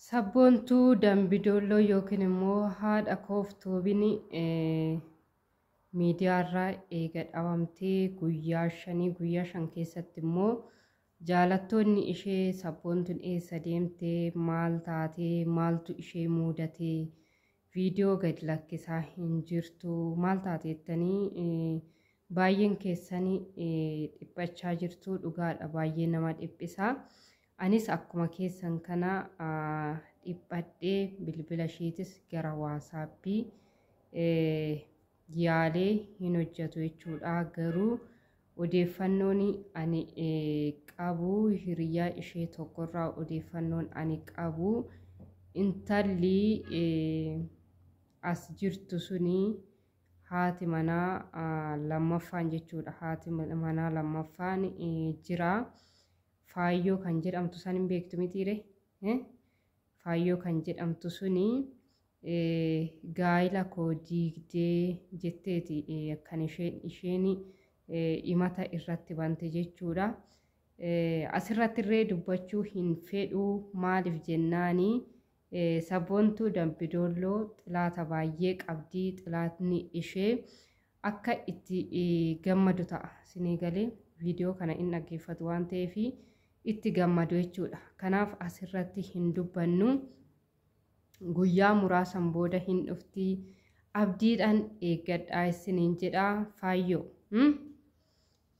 Sabboontuu Dambidolloo yookiin immoo haadha kooftoobiin miidiyaarraa eega dhabamtee guyyaa 5 keessatti immoo jaalattoonni ishee sabboontuun eessa deemtee maal taatee maaltu ishee muudatee viidiyoo gad lakkisaa hin jirtu maal taateettanii baay'een keessanii dhiphachaa jirtu. Dhugaadha, baay'ee nama dhiphisaa. Anis akkuma keessan kana dhiphadhee bilbila isheetis gara waasaappii yaalee hin hojjetu jechuudha. Garuu odeeffannoon ani qabu hiriyaa ishee tokkorraa odeeffannoon ani qabu intalli as jirtu suni haati manaa lammaffaan jechuudha. Haati manaa lammaffaan jira. Faayyoo kan jedhamtu san hin beektu mitiire? Faayyoo kan jedhamtu suni gaa'ila koo diigdee jetteeti kan isheen himata irratti bante jechuudha. Asirratti illee dubbachuu hin fedhu. Maaliif jennaani sabboontuu Dambidolloo xilaata baay'ee qabdii. Xilaatni ishee akka itti gammadu ta'a. Sinii galee viidiyoo kana hin dhaggeeffatu waan ta'eef itti gammadu jechuudha. Kanaaf asirratti hin dubbannu. Guyyaa muraasan booda hin dhufti. Abdiidhaan eeggadhaa isiniin jedhaa. Faayyoo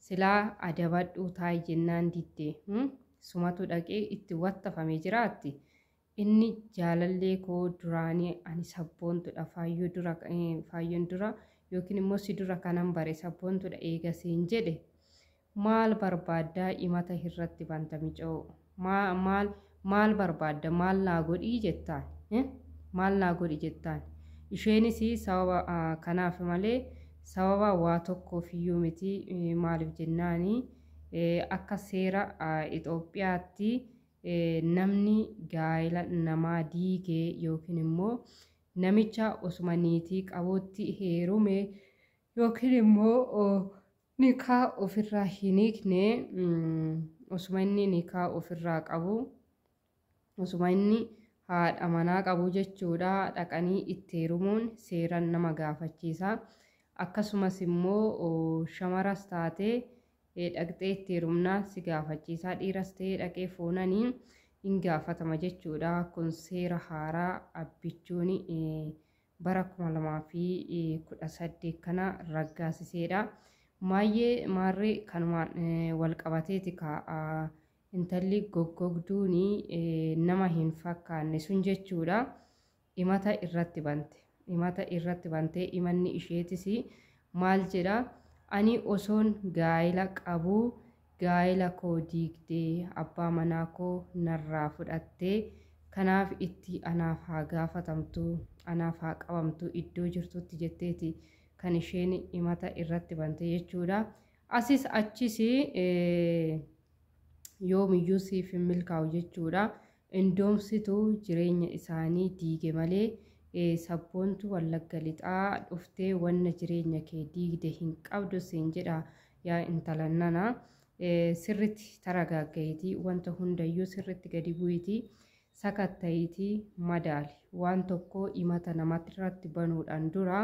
silaa adabadhuu taa'e jennaan diddee sumatu dhaqee itti wattafamee jiraatti. Inni jaalallee koo duraanii ani sabboontudha. Faayyoon dura yookiin immoo si dura kanan bare sabboontudha eegasiin jedhe. Maal barbaaddaa himata irratti banta micoo? Maal barbaadda? Maal naa godhii jettaan? Maal naa godhi jettaan? Isheenis sababa kanaaf malee sababa waa tokkoof iyyuu miti. Maaliif jennaani akka seera Itoophiyaatti namni gaa'ila namaa diigee yookiin immoo namicha osuma niitii qabuutti heerume yookiin immoo nikaa ofirraa hin hiikne osuma inni nikaa ofirraa qabu osuma inni haadha manaa qabu jechuudha. Dhaqanii itti heerumuun seeraan nama gaafachiisa. Akkasumas immoo shamaras taatee dhaqxee itti heerumnaa si gaafachiisa. Dhiiras ta'ee dhaqee fuunanii hin gaafatama jechuudha. Kun seera haaraa abbichuun bara 2018 kana raggaasiseedha. Maarree kanumaan wal qabateeti ka'a. Intalli goggogduun nama hin fakkaanne sun jechuudha. Himata irratti bante. Himanni isheetis maal jedha? Ani osoon gaa'ila qabu gaa'ila koo diigdee abbaa manaa koo narraa fudhattee kanaaf itti anaaf haa gaafatamtu, anaaf haa qabamtu iddoo jirtutti jetteeti kan isheen himata irratti bante jechuudha. Asis achis yoomiyyuu siif hin milkaa'u jechuudha. Indoomsitu jireenya isaanii diige malee sabboontu Wallagga Lixaa dhuftee wanna jireenya kee diigde hin qabdu siin jedha. Yaa intala nana sirritti taragaaggayitii wanta hundayyuu sirritti gadi bu'itii sakattayitii madaali. Waan tokko himata namatti irratti banuudhaan dura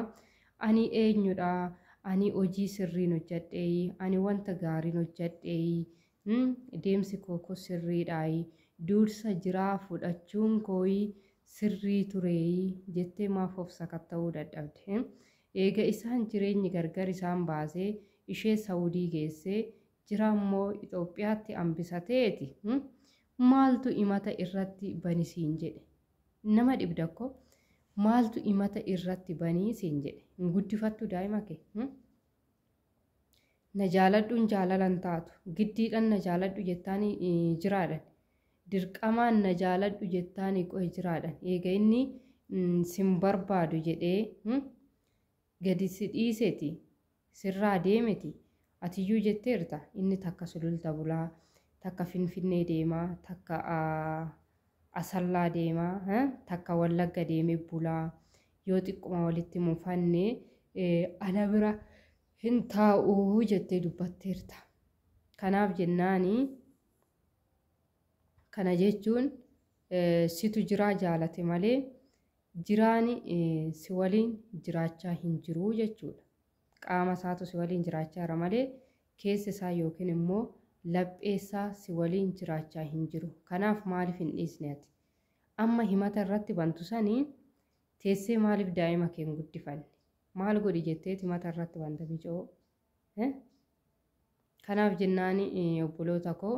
ani eenyudha, ani hojii sirriin hojjadhee, ani wanta gaariin hojjadhee, deemsi koo sirriidhaayi, dursa jiraa fudhachuun kooyi sirrii turee jettee maaf of sakatta'uu dadhabde? Eega isaan jireenyi gargar isaan baasee ishee Saawudii geessee jira immoo Itoophiyaatti hambisateeti. Maaltu himata irratti banisiin jedhe? Nama dhibdakko maaltu himata irratti banisiin jedhe? Guddifattu daa'ima kee. Na jaaladhuun jaalalan taatu. Giddiidhaan na jaaladhu jettaan jiraadhan. Dirqamaan na jaaladhu jettaan qo'e jiraadhan. Eega inni sin barbaadu jedhee gadi si dhiiseeti sirraa deemeti. Atiyyuu jetteerta inni takka Sululta bulaa, takka Finfinnee deemaa, takka Asallaa deemaa, takka Wallagga deemee bulaa. Yoo xiqquma walitti mufanne ana bira hin taa'uu jettee dubbatteerta. Kanaaf jennaani kana jechuun situ jiraa jaalate malee jiraani si waliin jiraachaa hin jiru jechuudha. Qaama isaatu si waliin jiraachaa jira malee keessi isaa yookiin immoo lapheessaa si waliin jiraachaa hin jiru. Kanaaf maaliif hin dhiisne ati? Amma himata irratti bantu sanii teessee maaliif daa'ima kee hin guddifanne? Maal godhi jettee himata irratti banta bijoo? Kanaaf jennaan obboloota koo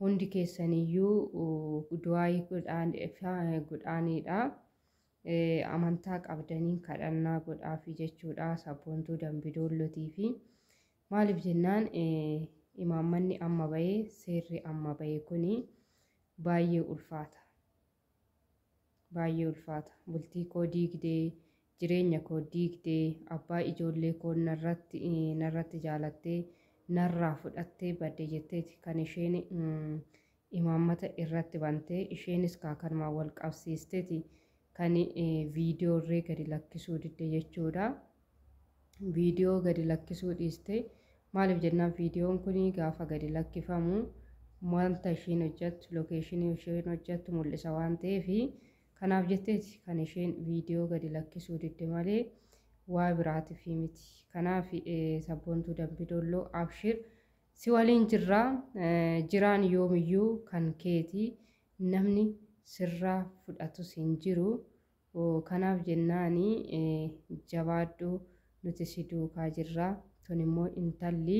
hundi keessaniyyuu du'aayii godhaanidha. Amantaa qabdanii kadhannaa godhaafi jechuudha. Sabboontuu Dambidoollotii fi maaliif jennaan imaammanni amma bahee seerri amma bahee kuni baay'ee ulfaata. Baay'ee ulfaata. Bultii koo diigdee, jireenya koo diigdee, abbaa ijoollee koo narratti jaalattee narraa fudhattee badde jetteeti kan isheen imaammata irratti bantee isheenis kaakanumaan wal qabsiisteeti kan viidiyoo irree gadi lakkisuu didde jechuudha. Viidiyoo gadi lakkisuu dhiiste maaliif jennaan viidiyoon kun gaafa gadi lakkifamu wanta isheen hojjettu lookeeshinii isheen hojjettu mul'isa waan ta'eef kanaaf jetteeti kan isheen viidiyoo gadi lakkisuu didde malee waa biraatiif miti. Kanaaf sabboontuu Dambidoolloo abshir si waliin jiraan yoomiyyuu kan keeti namni sirraa fudhatus hin jiru. Kanaaf jennaani jabaadhu nuti si duukaa jirra. Tun immoo intalli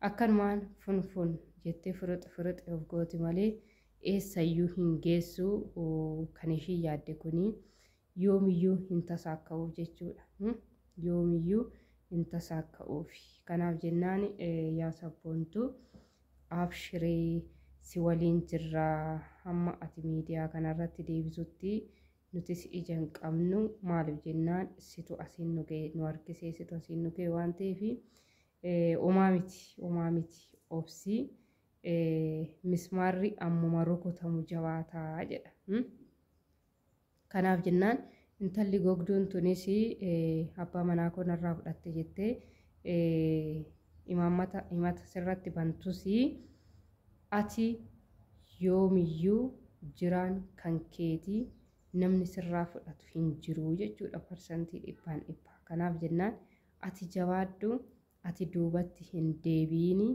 akkanumaan funfun jettee furux of gooti malee eessayyuu hin geessu. Kan ishii yaadde kuni yoomiyyuu hin tasaakka'uuf jechuudha. Yoomiyyuu hin tasaakka'uuf. Kanaaf jennaan yaa sabboontuu abshiree si waliin jirra. Hamma ati miidiyaa kanarratti deebisutti nutis ija hin qabnu. Maaliif jennaan situ asiin nu ga'e nu harkisee situ asiin nu ga'e waan ta'eef homaa miti obsii mismaarri ammuma rukutamu jabaataa jedha. Kanaaf jennaan intalli gogduun tunis abbaa manaa koo narraa fudhatte jettee himata sirratti bantus ati yoomiyyuu jiraan kan keetii namni sirraa fudhatu hin jiru jechuudha. Parsantii 100%. Kanaaf jennaan ati jabaadhu, ati duubatti hin deebiini.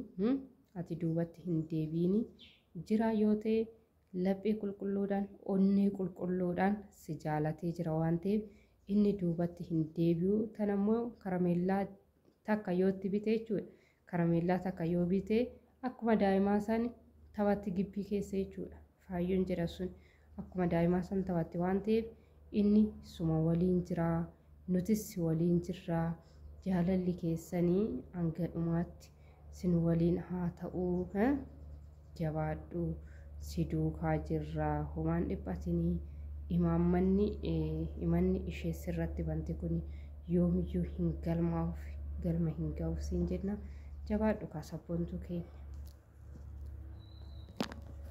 Ati duubatti hin deebiini. Jiraa yoo ta'e laphee qulqulluudhaan onnee qulqulluudhaan si jaalatee jira waan ta'eef inni duubatti hin deebi'u. Tan ammoo karameellaa takka yoo itti bite jechuudha. Karameellaa takka yoo bite akkuma daa'imaa san taphatti gibbii keessa jechuudha. Faayyoon jedha sun akkuma daa'imaa san taphatti waan ta'eef inni suma waliin jira. Nutis si waliin jirra. Jaalalli keessanii hanga dhumaatti sin waliin haa ta'uu. Jabaadhu si duukaa jirra. Homaan dhiphatinii imanni ishee sirratti bante kun yoomiyyuu hin galma hin ga'uuf siin jenna. Jabaadhu kaa sabboontuu kee.